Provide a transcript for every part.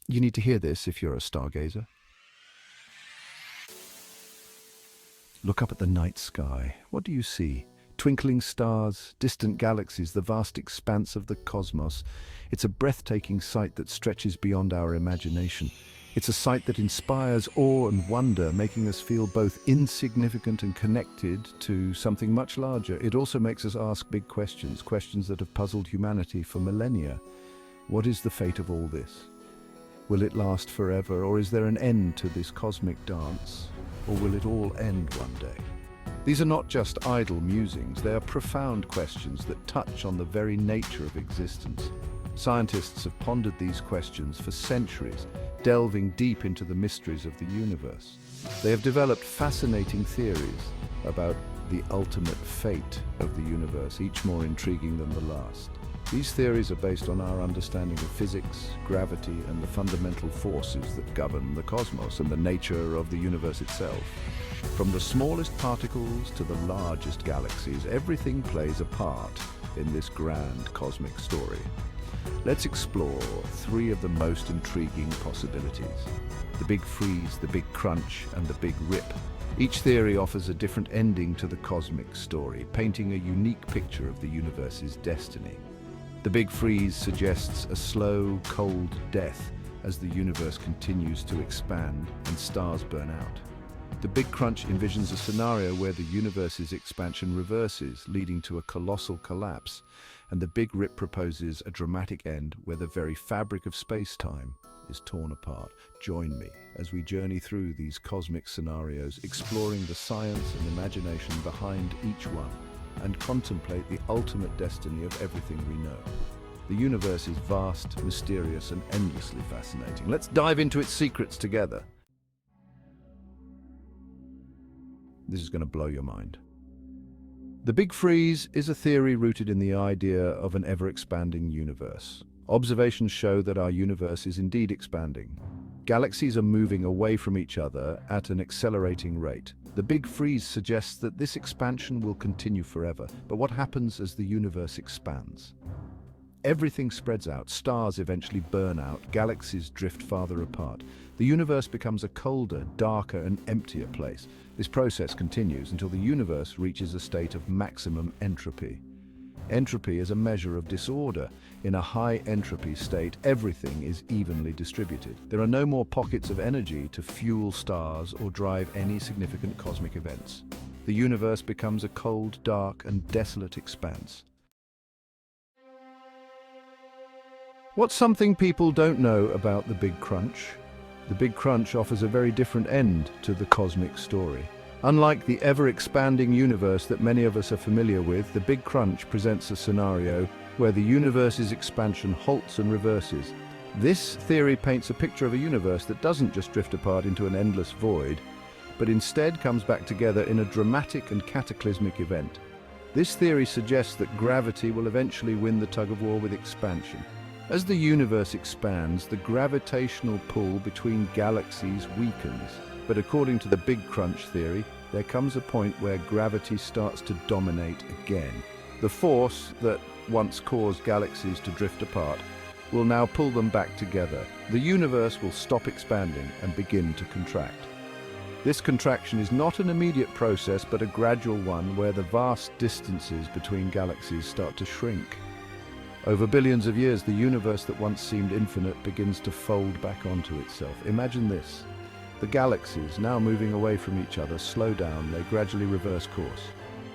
You need to hear this if you're a stargazer. Look up at the night sky. What do you see? Twinkling stars, distant galaxies, the vast expanse of the cosmos. It's a breathtaking sight that stretches beyond our imagination. It's a sight that inspires awe and wonder, making us feel both insignificant and connected to something much larger. It also makes us ask big questions, questions that have puzzled humanity for millennia. What is the fate of all this? Will it last forever, or is there an end to this cosmic dance? Or will it all end one day? These are not just idle musings, they are profound questions that touch on the very nature of existence. Scientists have pondered these questions for centuries, delving deep into the mysteries of the universe. They have developed fascinating theories about the ultimate fate of the universe, each more intriguing than the last. These theories are based on our understanding of physics, gravity, and the fundamental forces that govern the cosmos and the nature of the universe itself. From the smallest particles to the largest galaxies, everything plays a part in this grand cosmic story. Let's explore three of the most intriguing possibilities: the Big Freeze, the Big Crunch, and the Big Rip. Each theory offers a different ending to the cosmic story, painting a unique picture of the universe's destiny. The Big Freeze suggests a slow, cold death as the universe continues to expand and stars burn out. The Big Crunch envisions a scenario where the universe's expansion reverses, leading to a colossal collapse, and the Big Rip proposes a dramatic end where the very fabric of space-time is torn apart. Join me as we journey through these cosmic scenarios, exploring the science and imagination behind each one, and contemplate the ultimate destiny of everything we know. The universe is vast, mysterious, and endlessly fascinating. Let's dive into its secrets together. This is going to blow your mind. The Big Freeze is a theory rooted in the idea of an ever-expanding universe. Observations show that our universe is indeed expanding. Galaxies are moving away from each other at an accelerating rate. The Big Freeze suggests that this expansion will continue forever. But what happens as the universe expands? Everything spreads out, stars eventually burn out, galaxies drift farther apart. The universe becomes a colder, darker, and emptier place. This process continues until the universe reaches a state of maximum entropy. Entropy is a measure of disorder. In a high entropy state, everything is evenly distributed. There are no more pockets of energy to fuel stars or drive any significant cosmic events. The universe becomes a cold, dark, and desolate expanse. What's something people don't know about the Big Crunch? The Big Crunch offers a very different end to the cosmic story. Unlike the ever-expanding universe that many of us are familiar with, the Big Crunch presents a scenario where the universe's expansion halts and reverses. This theory paints a picture of a universe that doesn't just drift apart into an endless void, but instead comes back together in a dramatic and cataclysmic event. This theory suggests that gravity will eventually win the tug-of-war with expansion. As the universe expands, the gravitational pull between galaxies weakens. But according to the Big Crunch theory, there comes a point where gravity starts to dominate again. The force that once caused galaxies to drift apart will now pull them back together. The universe will stop expanding and begin to contract. This contraction is not an immediate process, but a gradual one where the vast distances between galaxies start to shrink. Over billions of years, the universe that once seemed infinite begins to fold back onto itself. Imagine this. The galaxies, now moving away from each other, slow down, they gradually reverse course.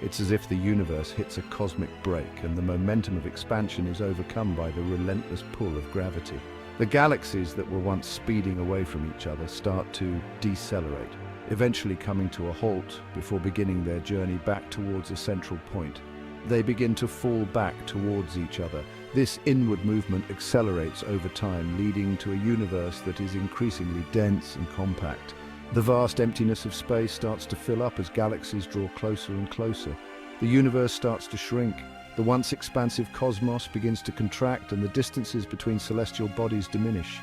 It's as if the universe hits a cosmic break and the momentum of expansion is overcome by the relentless pull of gravity. The galaxies that were once speeding away from each other start to decelerate, eventually coming to a halt before beginning their journey back towards a central point. They begin to fall back towards each other. This inward movement accelerates over time, leading to a universe that is increasingly dense and compact. The vast emptiness of space starts to fill up as galaxies draw closer and closer. The universe starts to shrink. The once expansive cosmos begins to contract, and the distances between celestial bodies diminish.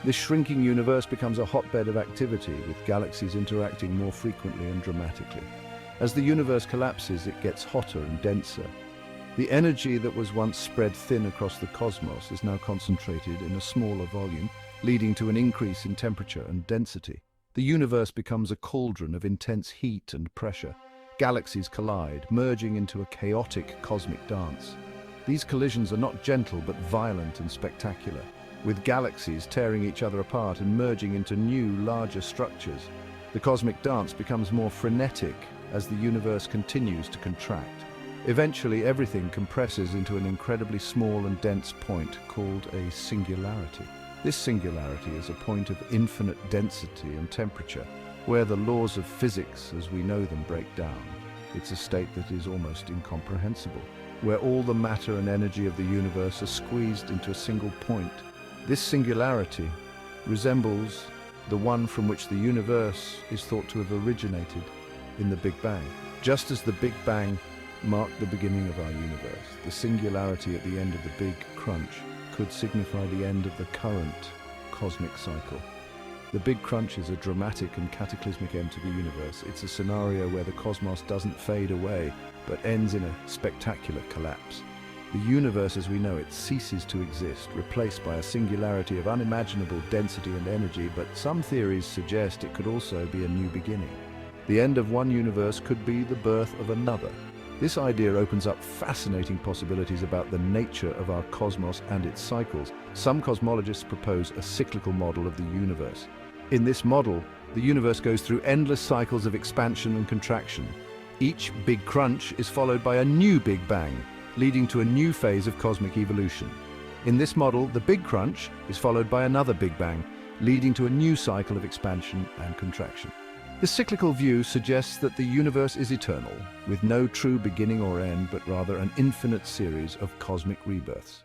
This shrinking universe becomes a hotbed of activity, with galaxies interacting more frequently and dramatically. As the universe collapses, it gets hotter and denser. The energy that was once spread thin across the cosmos is now concentrated in a smaller volume. leading to an increase in temperature and density. The universe becomes a cauldron of intense heat and pressure. Galaxies collide, merging into a chaotic cosmic dance. These collisions are not gentle but violent and spectacular, with galaxies tearing each other apart and merging into new, larger structures. The cosmic dance becomes more frenetic as the universe continues to contract. Eventually, everything compresses into an incredibly small and dense point called a singularity. This singularity is a point of infinite density and temperature, where the laws of physics as we know them break down. It's a state that is almost incomprehensible, where all the matter and energy of the universe are squeezed into a single point. This singularity resembles the one from which the universe is thought to have originated in the Big Bang. Just as the Big Bang marked the beginning of our universe, the singularity at the end of the Big Crunch could signify the end of the current cosmic cycle. The Big Crunch is a dramatic and cataclysmic end to the universe. It's a scenario where the cosmos doesn't fade away, but ends in a spectacular collapse. The universe as we know it ceases to exist, replaced by a singularity of unimaginable density and energy, but some theories suggest it could also be a new beginning. The end of one universe could be the birth of another. This idea opens up fascinating possibilities about the nature of our cosmos and its cycles. Some cosmologists propose a cyclical model of the universe. In this model, the universe goes through endless cycles of expansion and contraction. Each Big Crunch is followed by a new Big Bang, leading to a new phase of cosmic evolution. In this model, the Big Crunch is followed by another Big Bang, leading to a new cycle of expansion and contraction. This cyclical view suggests that the universe is eternal, with no true beginning or end, but rather an infinite series of cosmic rebirths.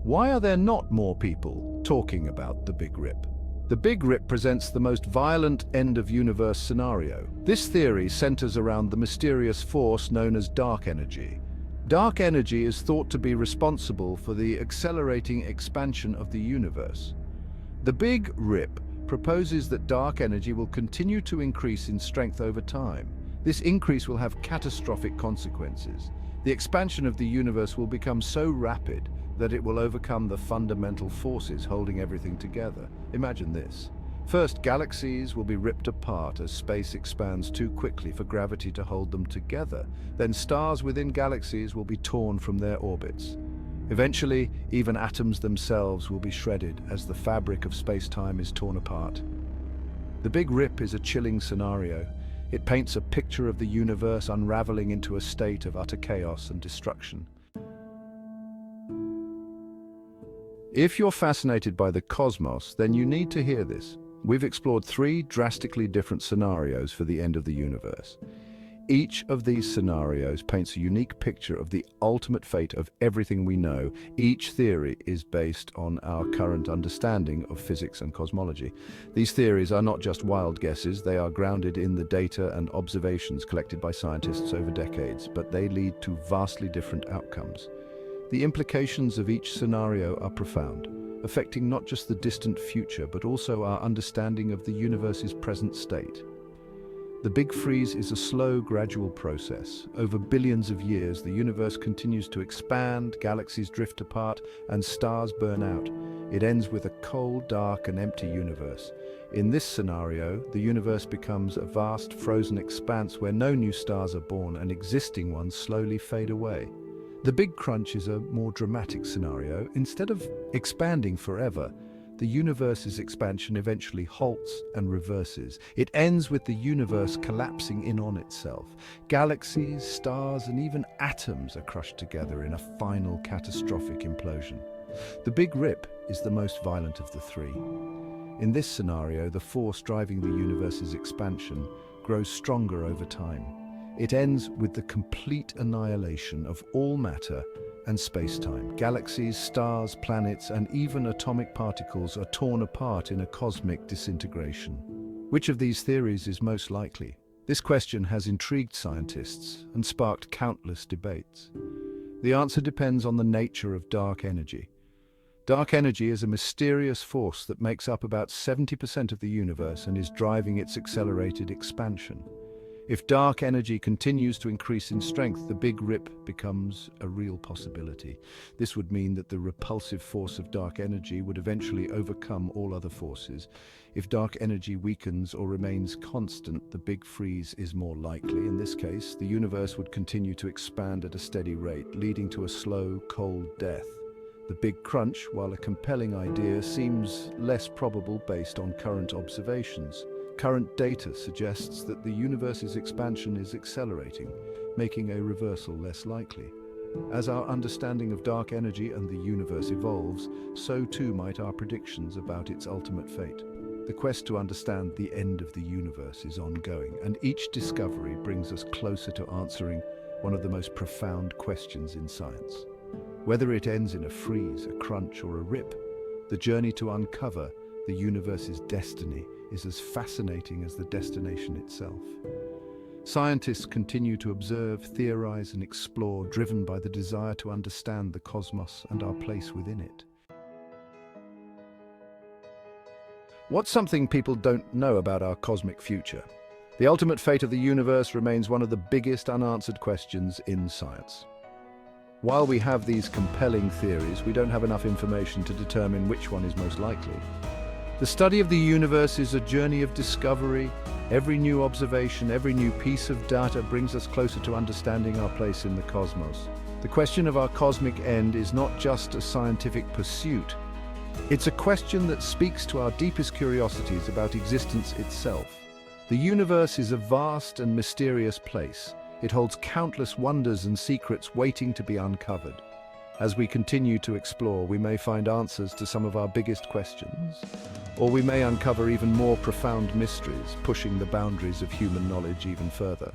Why are there not more people talking about the Big Rip? The Big Rip presents the most violent end-of-universe scenario. This theory centers around the mysterious force known as dark energy. Dark energy is thought to be responsible for the accelerating expansion of the universe. The Big Rip proposes that dark energy will continue to increase in strength over time. This increase will have catastrophic consequences. The expansion of the universe will become so rapid that it will overcome the fundamental forces holding everything together. Imagine this. First, galaxies will be ripped apart as space expands too quickly for gravity to hold them together. Then stars within galaxies will be torn from their orbits. Eventually, even atoms themselves will be shredded as the fabric of space-time is torn apart. The Big Rip is a chilling scenario. It paints a picture of the universe unraveling into a state of utter chaos and destruction. If you're fascinated by the cosmos, then you need to hear this. We've explored 3 drastically different scenarios for the end of the universe. Each of these scenarios paints a unique picture of the ultimate fate of everything we know. Each theory is based on our current understanding of physics and cosmology. These theories are not just wild guesses, they are grounded in the data and observations collected by scientists over decades, but they lead to vastly different outcomes. The implications of each scenario are profound, affecting not just the distant future, but also our understanding of the universe's present state. The Big Freeze is a slow, gradual process. Over billions of years, the universe continues to expand, galaxies drift apart, and stars burn out. It ends with a cold, dark, and empty universe. In this scenario, the universe becomes a vast, frozen expanse where no new stars are born and existing ones slowly fade away. The Big Crunch is a more dramatic scenario. Instead of expanding forever, the universe's expansion eventually halts and reverses. It ends with the universe collapsing in on itself. Galaxies, stars, and even atoms are crushed together in a final catastrophic implosion. The Big Rip is the most violent of the 3. In this scenario, the force driving the universe's expansion grows stronger over time. It ends with the complete annihilation of all matter and space-time. Galaxies, stars, planets, and even atomic particles are torn apart in a cosmic disintegration. Which of these theories is most likely? This question has intrigued scientists and sparked countless debates. The answer depends on the nature of dark energy. Dark energy is a mysterious force that makes up about 70% of the universe and is driving its accelerated expansion. If dark energy continues to increase in strength, the Big Rip becomes a real possibility. This would mean that the repulsive force of dark energy would eventually overcome all other forces. If dark energy weakens or remains constant, the Big Freeze is more likely. In this case, the universe would continue to expand at a steady rate, leading to a slow, cold death. The Big Crunch, while a compelling idea, seems less probable based on current observations. Current data suggests that the universe's expansion is accelerating, making a reversal less likely. As our understanding of dark energy and the universe evolves, so too might our predictions about its ultimate fate. The quest to understand the end of the universe is ongoing, and each discovery brings us closer to answering one of the most profound questions in science. Whether it ends in a freeze, a crunch, or a rip, the journey to uncover the universe's destiny is as fascinating as the destination itself. Scientists continue to observe, theorize, and explore, driven by the desire to understand the cosmos and our place within it. What's something people don't know about our cosmic future? The ultimate fate of the universe remains one of the biggest unanswered questions in science. While we have these compelling theories, we don't have enough information to determine which one is most likely. The study of the universe is a journey of discovery. Every new observation, every new piece of data brings us closer to understanding our place in the cosmos. The question of our cosmic end is not just a scientific pursuit. It's a question that speaks to our deepest curiosities about existence itself. The universe is a vast and mysterious place. It holds countless wonders and secrets waiting to be uncovered. As we continue to explore, we may find answers to some of our biggest questions, or we may uncover even more profound mysteries, pushing the boundaries of human knowledge even further.